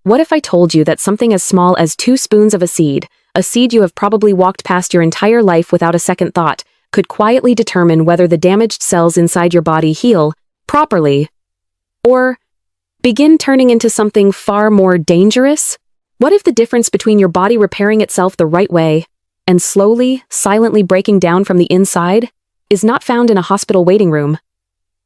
What if I told you that something as small as 2 spoons of a seed you have probably walked past your entire life without a second thought, could quietly determine whether the damaged cells inside your body heal properly or begin turning into something far more dangerous? What if the difference between your body repairing itself the right way and slowly, silently breaking down from the inside is not found in a hospital waiting room?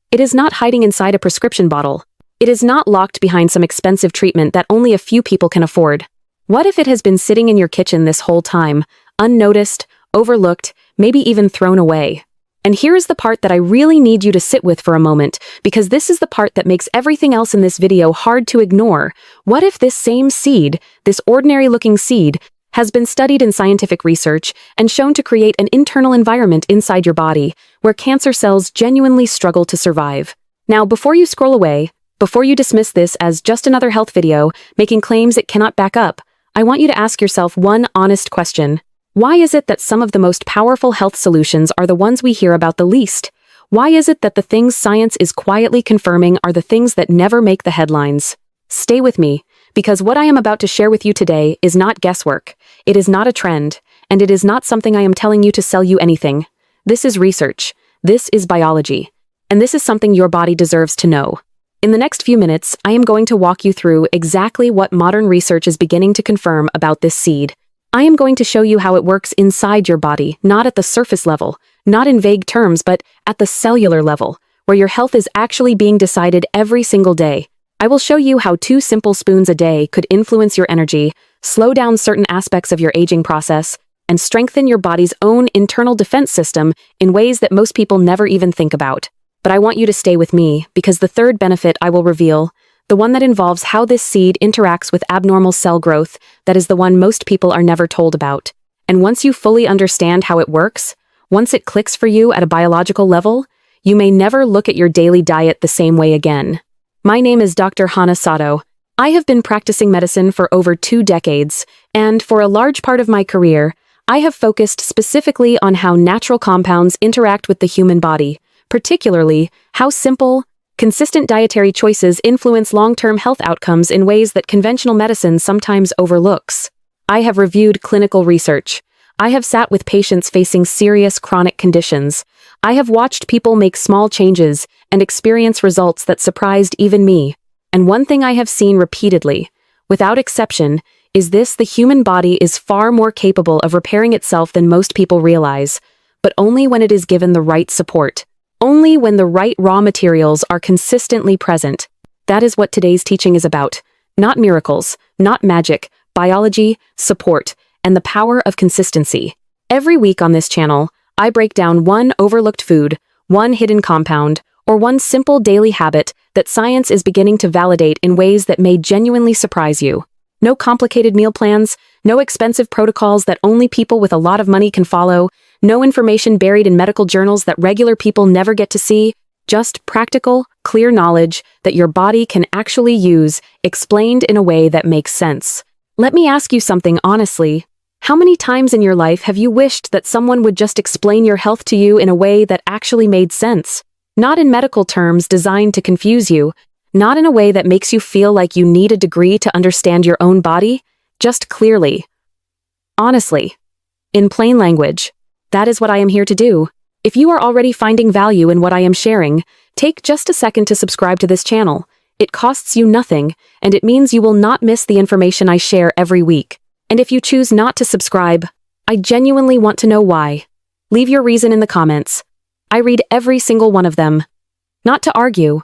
It is not hiding inside a prescription bottle. It is not locked behind some expensive treatment that only a few people can afford. What if it has been sitting in your kitchen this whole time, unnoticed, overlooked, maybe even thrown away? And here is the part that I really need you to sit with for a moment, because this is the part that makes everything else in this video hard to ignore. What if this same seed, this ordinary-looking seed, has been studied in scientific research and shown to create an internal environment inside your body where cancer cells genuinely struggle to survive? Now, before you scroll away, before you dismiss this as just another health video making claims it cannot back up, I want you to ask yourself one honest question. Why is it that some of the most powerful health solutions are the ones we hear about the least? Why is it that the things science is quietly confirming are the things that never make the headlines? Stay with me, because what I am about to share with you today is not guesswork, it is not a trend, and it is not something I am telling you to sell you anything. This is research, this is biology, and this is something your body deserves to know. In the next few minutes, I am going to walk you through exactly what modern research is beginning to confirm about this seed. I am going to show you how it works inside your body, not at the surface level, not in vague terms, but at the cellular level, where your health is actually being decided every single day. I will show you how 2 simple spoons a day could influence your energy, slow down certain aspects of your aging process, and strengthen your body's own internal defense system in ways that most people never even think about. But I want you to stay with me, because the third benefit I will reveal, the one that involves how this seed interacts with abnormal cell growth, that is the one most people are never told about. And once you fully understand how it works, once it clicks for you at a biological level, you may never look at your daily diet the same way again. My name is Dr. Hana Sato. I have been practicing medicine for over 2 decades, and for a large part of my career, I have focused specifically on how natural compounds interact with the human body, particularly how simple, consistent dietary choices influence long-term health outcomes in ways that conventional medicine sometimes overlooks. I have reviewed clinical research. I have sat with patients facing serious chronic conditions. I have watched people make small changes and experience results that surprised even me. And one thing I have seen repeatedly, without exception, is this: the human body is far more capable of repairing itself than most people realize, but only when it is given the right support. Only when the right raw materials are consistently present. That is what today's teaching is about. Not miracles, not magic, biology, support, and the power of consistency. Every week on this channel, I break down one overlooked food, one hidden compound, or one simple daily habit that science is beginning to validate in ways that may genuinely surprise you. No complicated meal plans, no expensive protocols that only people with a lot of money can follow, no information buried in medical journals that regular people never get to see, just practical, clear knowledge that your body can actually use, explained in a way that makes sense. Let me ask you something honestly. How many times in your life have you wished that someone would just explain your health to you in a way that actually made sense? Not in medical terms designed to confuse you, not in a way that makes you feel like you need a degree to understand your own body, just clearly. Honestly. In plain language. That is what I am here to do. If you are already finding value in what I am sharing, take just a second to subscribe to this channel. It costs you nothing, and it means you will not miss the information I share every week. And if you choose not to subscribe, I genuinely want to know why. Leave your reason in the comments. I read every single one of them. Not to argue,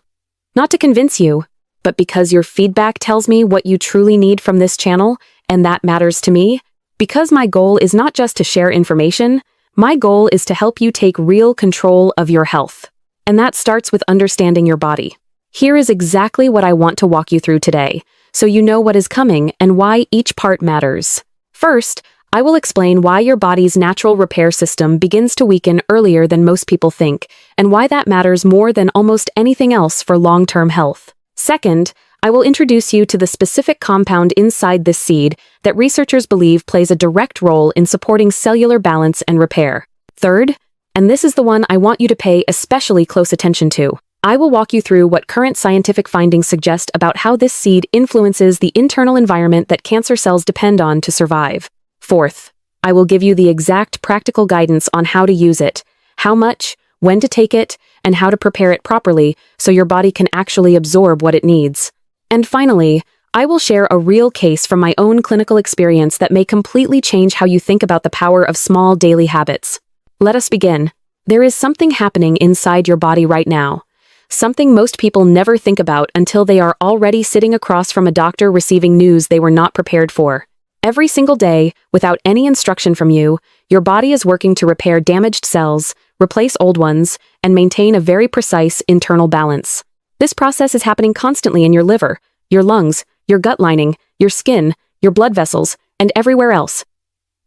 not to convince you, but because your feedback tells me what you truly need from this channel, and that matters to me. Because my goal is not just to share information, my goal is to help you take real control of your health. And that starts with understanding your body. Here is exactly what I want to walk you through today, so you know what is coming and why each part matters. First, I will explain why your body's natural repair system begins to weaken earlier than most people think, and why that matters more than almost anything else for long-term health. Second, I will introduce you to the specific compound inside this seed that researchers believe plays a direct role in supporting cellular balance and repair. Third, and this is the one I want you to pay especially close attention to, I will walk you through what current scientific findings suggest about how this seed influences the internal environment that cancer cells depend on to survive. Fourth, I will give you the exact practical guidance on how to use it, how much, when to take it, and how to prepare it properly so your body can actually absorb what it needs. And finally, I will share a real case from my own clinical experience that may completely change how you think about the power of small daily habits. Let us begin. There is something happening inside your body right now. Something most people never think about until they are already sitting across from a doctor receiving news they were not prepared for. Every single day, without any instruction from you, your body is working to repair damaged cells, replace old ones, and maintain a very precise internal balance. This process is happening constantly in your liver, your lungs, your gut lining, your skin, your blood vessels, and everywhere else.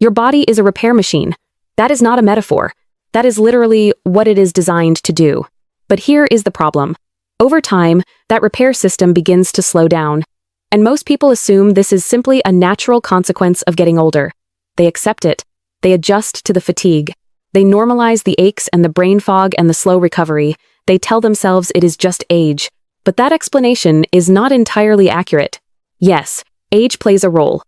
Your body is a repair machine. That is not a metaphor. That is literally what it is designed to do. But here is the problem. Over time, that repair system begins to slow down. And most people assume this is simply a natural consequence of getting older. They accept it. They adjust to the fatigue. They normalize the aches and the brain fog and the slow recovery. They tell themselves it is just age. But that explanation is not entirely accurate. Yes, age plays a role.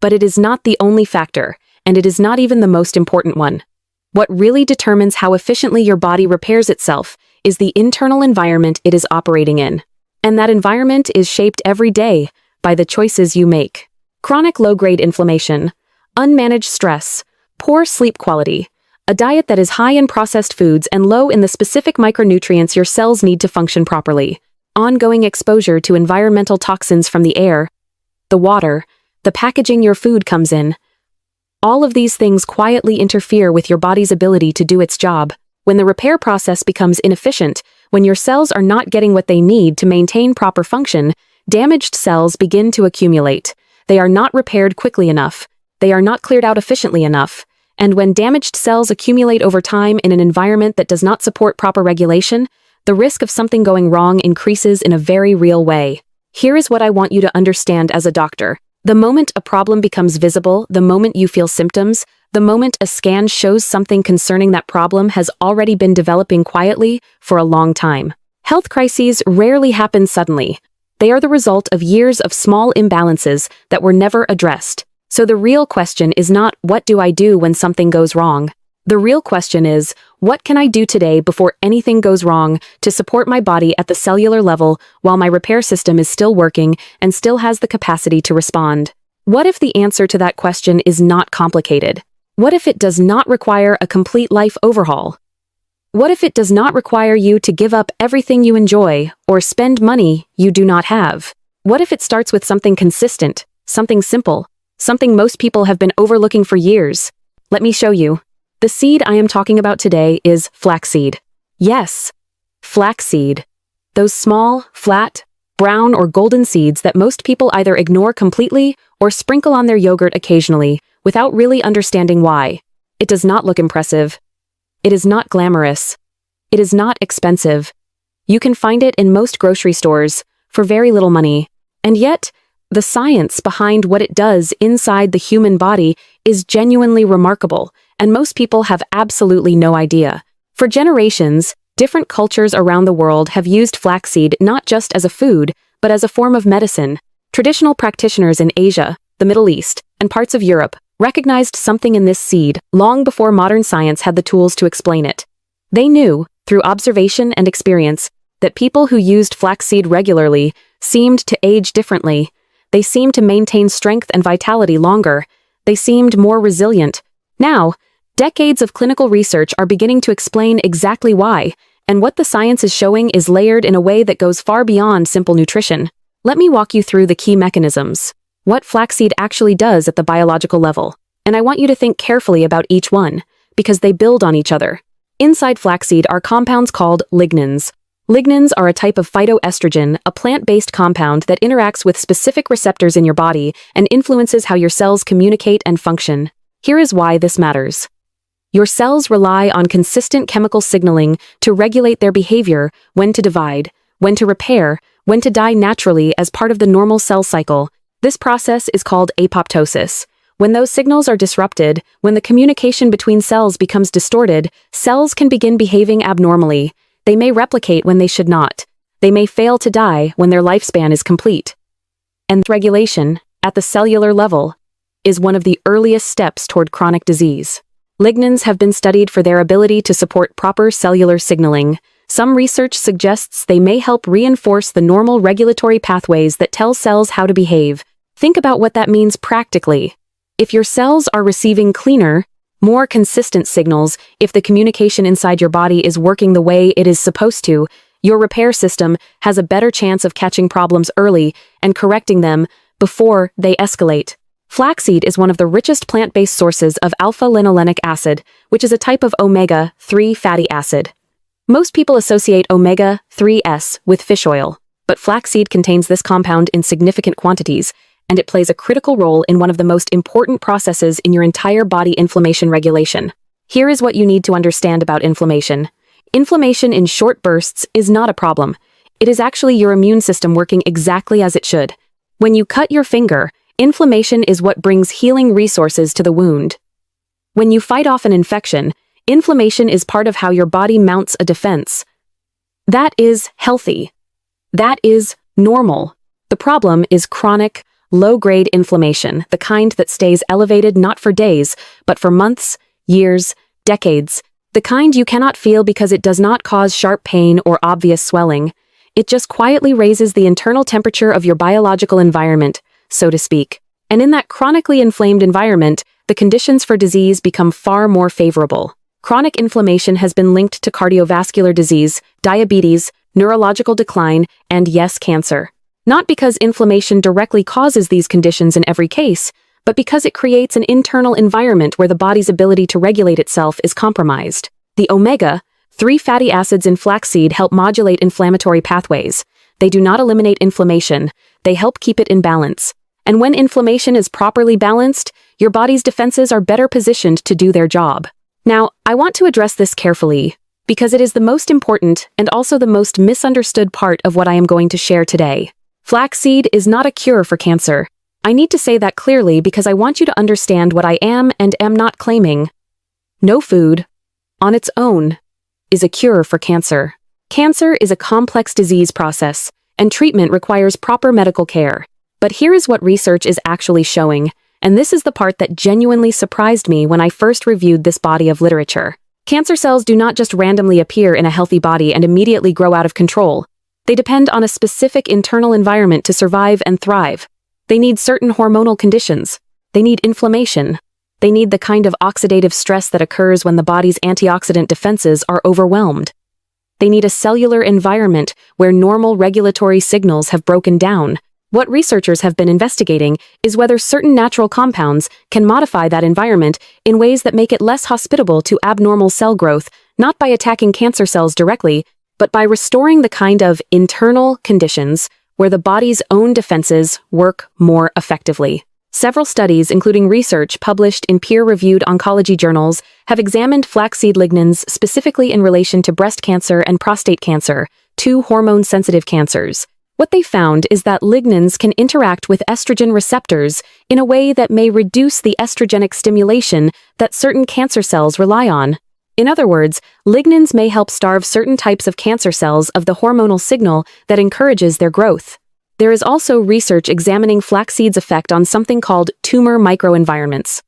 But it is not the only factor, and it is not even the most important one. What really determines how efficiently your body repairs itself is the internal environment it is operating in. And that environment is shaped every day by the choices you make. Chronic low-grade inflammation, unmanaged stress, poor sleep quality, a diet that is high in processed foods and low in the specific micronutrients your cells need to function properly, ongoing exposure to environmental toxins from the air, the water, the packaging your food comes in. All of these things quietly interfere with your body's ability to do its job. When the repair process becomes inefficient, when your cells are not getting what they need to maintain proper function, damaged cells begin to accumulate. They are not repaired quickly enough. They are not cleared out efficiently enough. And when damaged cells accumulate over time in an environment that does not support proper regulation, the risk of something going wrong increases in a very real way. Here is what I want you to understand as a doctor. The moment a problem becomes visible, the moment you feel symptoms, the moment a scan shows something concerning that problem has already been developing quietly for a long time. Health crises rarely happen suddenly. They are the result of years of small imbalances that were never addressed. So the real question is not, what do I do when something goes wrong? The real question is, what can I do today before anything goes wrong to support my body at the cellular level while my repair system is still working and still has the capacity to respond? What if the answer to that question is not complicated? What if it does not require a complete life overhaul? What if it does not require you to give up everything you enjoy or spend money you do not have? What if it starts with something consistent, something simple, something most people have been overlooking for years? Let me show you. The seed I am talking about today is flaxseed. Yes, flaxseed. Those small, flat, brown or golden seeds that most people either ignore completely or sprinkle on their yogurt occasionally without really understanding why. It does not look impressive. It is not glamorous. It is not expensive. You can find it in most grocery stores for very little money. And yet, the science behind what it does inside the human body is genuinely remarkable, and most people have absolutely no idea. For generations, different cultures around the world have used flaxseed not just as a food, but as a form of medicine. Traditional practitioners in Asia, the Middle East, and parts of Europe recognized something in this seed long before modern science had the tools to explain it. They knew, through observation and experience, that people who used flaxseed regularly seemed to age differently. They seemed to maintain strength and vitality longer. They seemed more resilient. Now, decades of clinical research are beginning to explain exactly why, and what the science is showing is layered in a way that goes far beyond simple nutrition. Let me walk you through the key mechanisms, what flaxseed actually does at the biological level, and I want you to think carefully about each one, because they build on each other. Inside flaxseed are compounds called lignans. Lignans are a type of phytoestrogen, a plant-based compound that interacts with specific receptors in your body and influences how your cells communicate and function. Here is why this matters. Your cells rely on consistent chemical signaling to regulate their behavior, when to divide, when to repair, when to die naturally as part of the normal cell cycle. This process is called apoptosis. When those signals are disrupted, when the communication between cells becomes distorted, cells can begin behaving abnormally. They may replicate when they should not. They may fail to die when their lifespan is complete. And regulation, at the cellular level, is one of the earliest steps toward chronic disease. Lignans have been studied for their ability to support proper cellular signaling. Some research suggests they may help reinforce the normal regulatory pathways that tell cells how to behave. Think about what that means practically. If your cells are receiving cleaner, more consistent signals, if the communication inside your body is working the way it is supposed to, your repair system has a better chance of catching problems early and correcting them before they escalate. Flaxseed is one of the richest plant-based sources of alpha-linolenic acid, which is a type of omega-3 fatty acid. Most people associate omega-3s with fish oil, but flaxseed contains this compound in significant quantities, and it plays a critical role in one of the most important processes in your entire body: inflammation regulation. Here is what you need to understand about inflammation. Inflammation in short bursts is not a problem. It is actually your immune system working exactly as it should. When you cut your finger, inflammation is what brings healing resources to the wound. When you fight off an infection, inflammation is part of how your body mounts a defense. That is healthy. That is normal. The problem is chronic, low-grade inflammation, the kind that stays elevated not for days, but for months, years, decades. The kind you cannot feel because it does not cause sharp pain or obvious swelling. It just quietly raises the internal temperature of your biological environment, so to speak. And in that chronically inflamed environment, the conditions for disease become far more favorable. Chronic inflammation has been linked to cardiovascular disease, diabetes, neurological decline, and yes, cancer. Not because inflammation directly causes these conditions in every case, but because it creates an internal environment where the body's ability to regulate itself is compromised. The omega-3 fatty acids in flaxseed help modulate inflammatory pathways. They do not eliminate inflammation, they help keep it in balance. And when inflammation is properly balanced, your body's defenses are better positioned to do their job. Now, I want to address this carefully, because it is the most important and also the most misunderstood part of what I am going to share today. Flaxseed is not a cure for cancer. I need to say that clearly because I want you to understand what I am and am not claiming. No food, on its own, is a cure for cancer. Cancer is a complex disease process, and treatment requires proper medical care. But here is what research is actually showing, and this is the part that genuinely surprised me when I first reviewed this body of literature. Cancer cells do not just randomly appear in a healthy body and immediately grow out of control. They depend on a specific internal environment to survive and thrive. They need certain hormonal conditions. They need inflammation. They need the kind of oxidative stress that occurs when the body's antioxidant defenses are overwhelmed. They need a cellular environment where normal regulatory signals have broken down. What researchers have been investigating is whether certain natural compounds can modify that environment in ways that make it less hospitable to abnormal cell growth, not by attacking cancer cells directly, but by restoring the kind of internal conditions where the body's own defenses work more effectively. Several studies, including research published in peer-reviewed oncology journals, have examined flaxseed lignans specifically in relation to breast cancer and prostate cancer, two hormone-sensitive cancers. What they found is that lignans can interact with estrogen receptors in a way that may reduce the estrogenic stimulation that certain cancer cells rely on. In other words, lignans may help starve certain types of cancer cells of the hormonal signal that encourages their growth. There is also research examining flaxseed's effect on something called tumor microenvironments.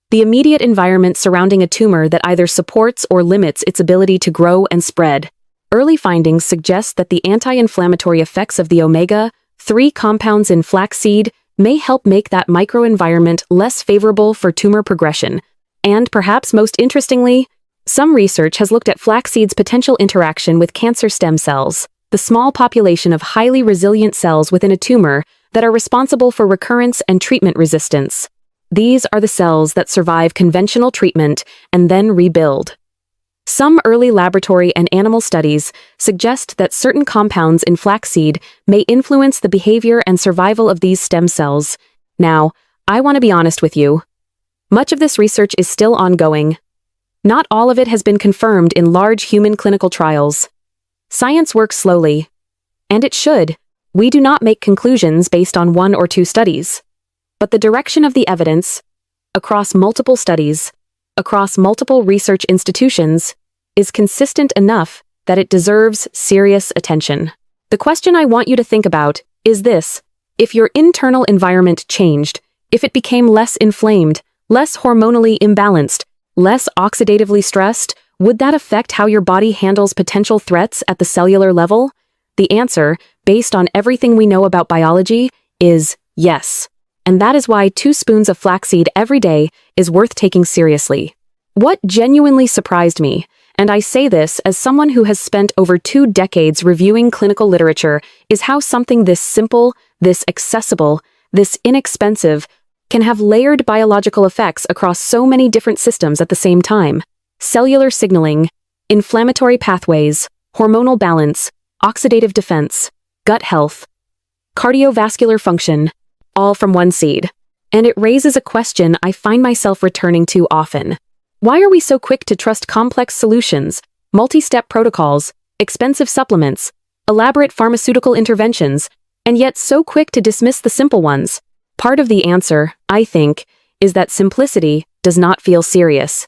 The immediate environment surrounding a tumor that either supports or limits its ability to grow and spread. Early findings suggest that the anti-inflammatory effects of the omega-3 compounds in flaxseed may help make that microenvironment less favorable for tumor progression. And perhaps most interestingly, some research has looked at flaxseed's potential interaction with cancer stem cells, the small population of highly resilient cells within a tumor that are responsible for recurrence and treatment resistance. These are the cells that survive conventional treatment and then rebuild. Some early laboratory and animal studies suggest that certain compounds in flaxseed may influence the behavior and survival of these stem cells. Now, I want to be honest with you. Much of this research is still ongoing. Not all of it has been confirmed in large human clinical trials. Science works slowly. And it should. We do not make conclusions based on one or two studies. But the direction of the evidence, across multiple studies, across multiple research institutions, is consistent enough that it deserves serious attention. The question I want you to think about is this: if your internal environment changed, if it became less inflamed, less hormonally imbalanced, less oxidatively stressed, would that affect how your body handles potential threats at the cellular level? The answer, based on everything we know about biology, is yes. And that is why 2 spoons of flaxseed every day is worth taking seriously. What genuinely surprised me, and I say this as someone who has spent over 2 decades reviewing clinical literature, is how something this simple, this accessible, this inexpensive, can have layered biological effects across so many different systems at the same time. Cellular signaling, inflammatory pathways, hormonal balance, oxidative defense, gut health, cardiovascular function, all from one seed. And it raises a question I find myself returning to often. Why are we so quick to trust complex solutions, multi-step protocols, expensive supplements, elaborate pharmaceutical interventions, and yet so quick to dismiss the simple ones? Part of the answer, I think, is that simplicity does not feel serious.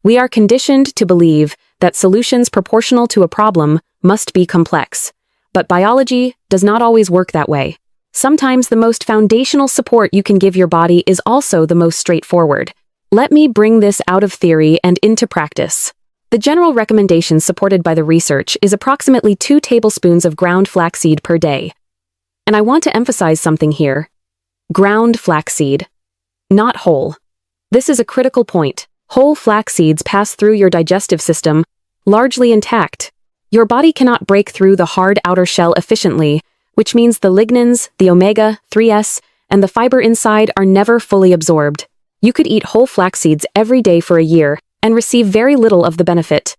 We are conditioned to believe that solutions proportional to a problem must be complex. But biology does not always work that way. Sometimes the most foundational support you can give your body is also the most straightforward. Let me bring this out of theory and into practice. The general recommendation supported by the research is approximately 2 tablespoons of ground flaxseed per day. And I want to emphasize something here. Ground flaxseed, not whole. This is a critical point. Whole flax seeds pass through your digestive system, largely intact. Your body cannot break through the hard outer shell efficiently, which means the lignans, the omega-3s, and the fiber inside are never fully absorbed. You could eat whole flax seeds every day for a year and receive very little of the benefit.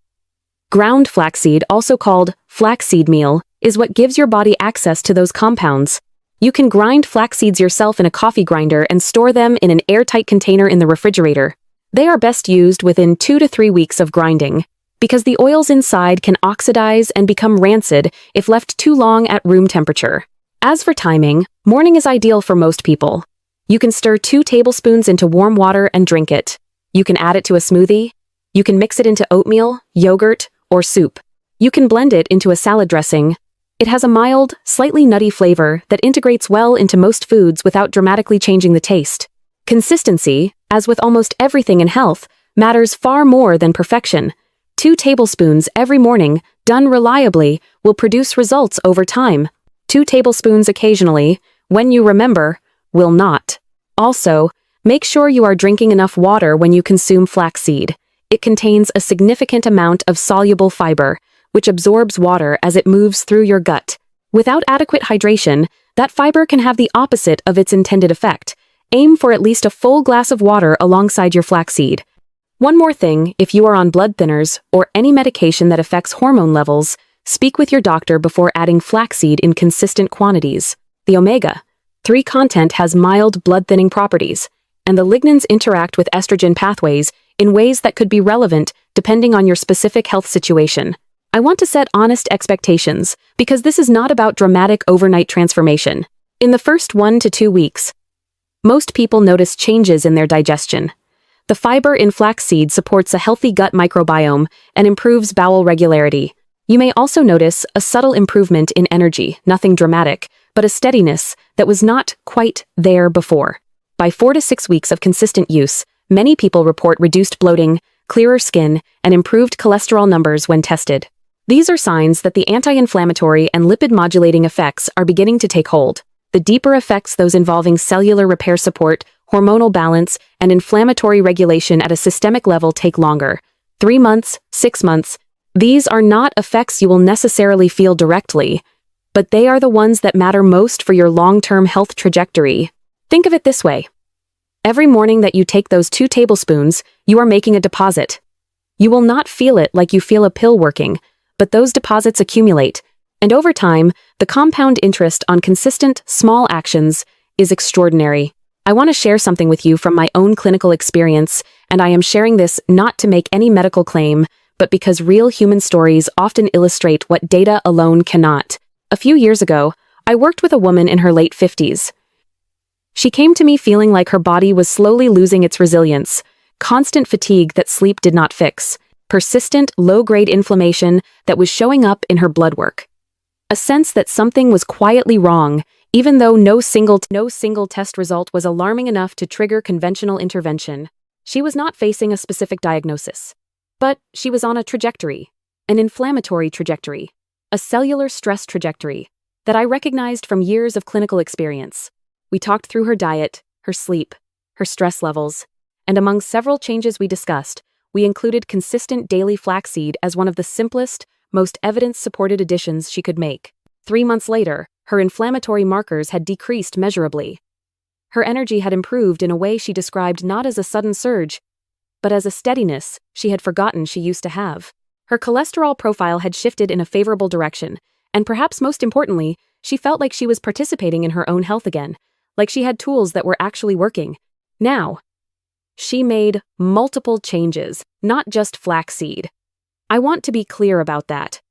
Ground flaxseed, also called flaxseed meal, is what gives your body access to those compounds. You can grind flax seeds yourself in a coffee grinder and store them in an airtight container in the refrigerator. They are best used within 2 to 3 weeks of grinding, because the oils inside can oxidize and become rancid if left too long at room temperature. As for timing, morning is ideal for most people. You can stir 2 tablespoons into warm water and drink it. You can add it to a smoothie. You can mix it into oatmeal, yogurt, or soup. You can blend it into a salad dressing. It has a mild, slightly nutty flavor that integrates well into most foods without dramatically changing the taste. Consistency, as with almost everything in health, matters far more than perfection. 2 tablespoons every morning, done reliably, will produce results over time. 2 tablespoons occasionally, when you remember, will not. Also, make sure you are drinking enough water when you consume flaxseed. It contains a significant amount of soluble fiber, which absorbs water as it moves through your gut. Without adequate hydration, that fiber can have the opposite of its intended effect. Aim for at least a full glass of water alongside your flaxseed. One more thing, if you are on blood thinners or any medication that affects hormone levels, speak with your doctor before adding flaxseed in consistent quantities. The omega-3 content has mild blood-thinning properties, and the lignans interact with estrogen pathways in ways that could be relevant depending on your specific health situation. I want to set honest expectations, because this is not about dramatic overnight transformation. In the first 1 to 2 weeks, most people notice changes in their digestion. The fiber in flaxseed supports a healthy gut microbiome and improves bowel regularity. You may also notice a subtle improvement in energy, nothing dramatic, but a steadiness that was not quite there before. By 4 to 6 weeks of consistent use, many people report reduced bloating, clearer skin, and improved cholesterol numbers when tested. These are signs that the anti-inflammatory and lipid-modulating effects are beginning to take hold. The deeper effects, those involving cellular repair support, hormonal balance, and inflammatory regulation at a systemic level, take longer. 3 months, 6 months. These are not effects you will necessarily feel directly, but they are the ones that matter most for your long-term health trajectory. Think of it this way. Every morning that you take those 2 tablespoons, you are making a deposit. You will not feel it like you feel a pill working, but those deposits accumulate. And over time, the compound interest on consistent, small actions is extraordinary. I want to share something with you from my own clinical experience, and I am sharing this not to make any medical claim, but because real human stories often illustrate what data alone cannot. A few years ago, I worked with a woman in her late 50s. She came to me feeling like her body was slowly losing its resilience, constant fatigue that sleep did not fix, persistent, low-grade inflammation that was showing up in her blood work. A sense that something was quietly wrong, even though no single test result was alarming enough to trigger conventional intervention. She was not facing a specific diagnosis, but she was on a trajectory, an inflammatory trajectory, a cellular stress trajectory that I recognized from years of clinical experience. We talked through her diet, her sleep, her stress levels, and among several changes we discussed, we included consistent daily flaxseed as one of the simplest, most evidence-supported additions she could make. 3 months later, her inflammatory markers had decreased measurably. Her energy had improved in a way she described not as a sudden surge, but as a steadiness she had forgotten she used to have. Her cholesterol profile had shifted in a favorable direction, and perhaps most importantly, she felt like she was participating in her own health again, like she had tools that were actually working. Now, she made multiple changes, not just flaxseed. I want to be clear about that.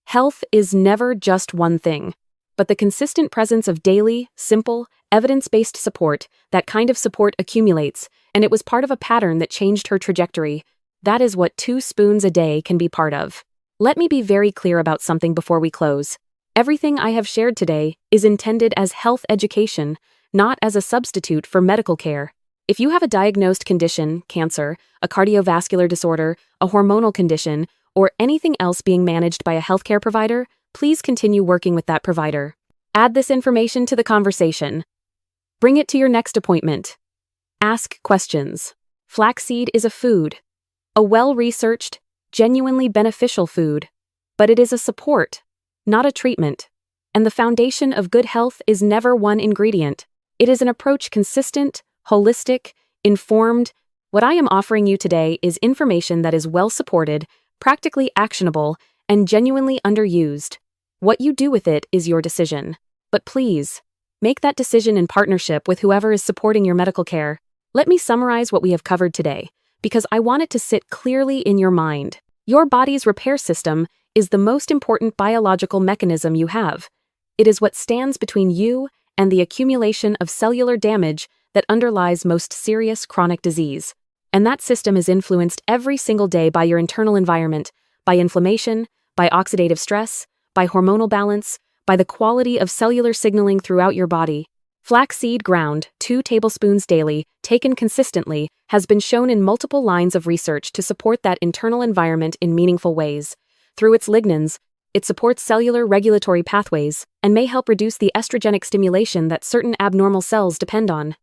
Health is never just one thing, but the consistent presence of daily, simple, evidence-based support, that kind of support accumulates, and it was part of a pattern that changed her trajectory. That is what 2 spoons a day can be part of. Let me be very clear about something before we close. Everything I have shared today is intended as health education, not as a substitute for medical care. If you have a diagnosed condition, cancer, a cardiovascular disorder, a hormonal condition, or anything else being managed by a healthcare provider, please continue working with that provider. Add this information to the conversation. Bring it to your next appointment. Ask questions. Flaxseed is a food. A well-researched, genuinely beneficial food. But it is a support, not a treatment. And the foundation of good health is never one ingredient. It is an approach consistent, holistic, informed. What I am offering you today is information that is well-supported, practically actionable, and genuinely underused. What you do with it is your decision. But please, make that decision in partnership with whoever is supporting your medical care. Let me summarize what we have covered today, because I want it to sit clearly in your mind. Your body's repair system is the most important biological mechanism you have. It is what stands between you and the accumulation of cellular damage that underlies most serious chronic disease. And that system is influenced every single day by your internal environment, by inflammation, by oxidative stress, by hormonal balance, by the quality of cellular signaling throughout your body. Flaxseed ground, 2 tablespoons daily, taken consistently, has been shown in multiple lines of research to support that internal environment in meaningful ways. Through its lignans, it supports cellular regulatory pathways and may help reduce the estrogenic stimulation that certain abnormal cells depend on.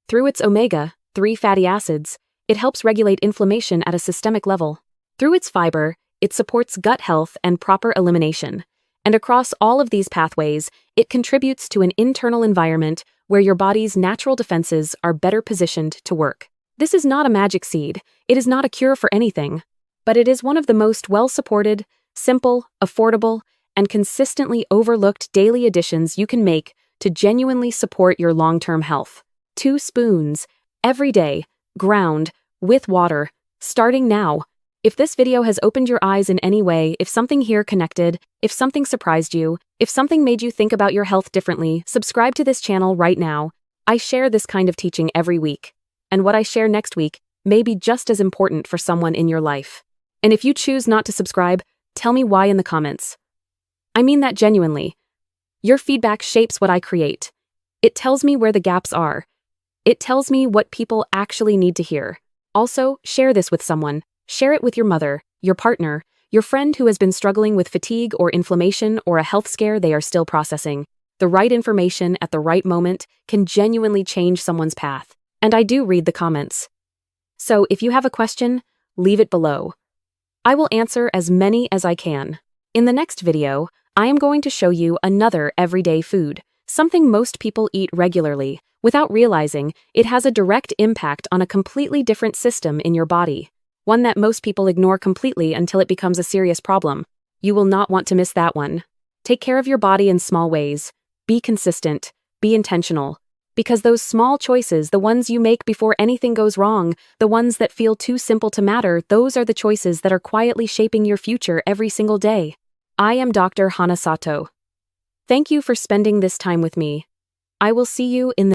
Through its omega-3 fatty acids, it helps regulate inflammation at a systemic level. Through its fiber, it supports gut health and proper elimination. And across all of these pathways, it contributes to an internal environment where your body's natural defenses are better positioned to work. This is not a magic seed. It is not a cure for anything. But it is one of the most well-supported, simple, affordable, and consistently overlooked daily additions you can make to genuinely support your long-term health. 2 spoons, every day, ground, with water, starting now. If this video has opened your eyes in any way, if something here connected, if something surprised you, if something made you think about your health differently, subscribe to this channel right now. I share this kind of teaching every week, and what I share next week may be just as important for someone in your life. And if you choose not to subscribe, tell me why in the comments. I mean that genuinely. Your feedback shapes what I create. It tells me where the gaps are. It tells me what people actually need to hear. Also, share this with someone. Share it with your mother, your partner, your friend who has been struggling with fatigue or inflammation or a health scare they are still processing. The right information at the right moment can genuinely change someone's path. And I do read the comments. So if you have a question, leave it below. I will answer as many as I can. In the next video, I am going to show you another everyday food, something most people eat regularly. Without realizing, it has a direct impact on a completely different system in your body. One that most people ignore completely until it becomes a serious problem. You will not want to miss that one. Take care of your body in small ways. Be consistent. Be intentional. Because those small choices, the ones you make before anything goes wrong, the ones that feel too simple to matter, those are the choices that are quietly shaping your future every single day. I am Dr. Hana Sato. Thank you for spending this time with me. I will see you in the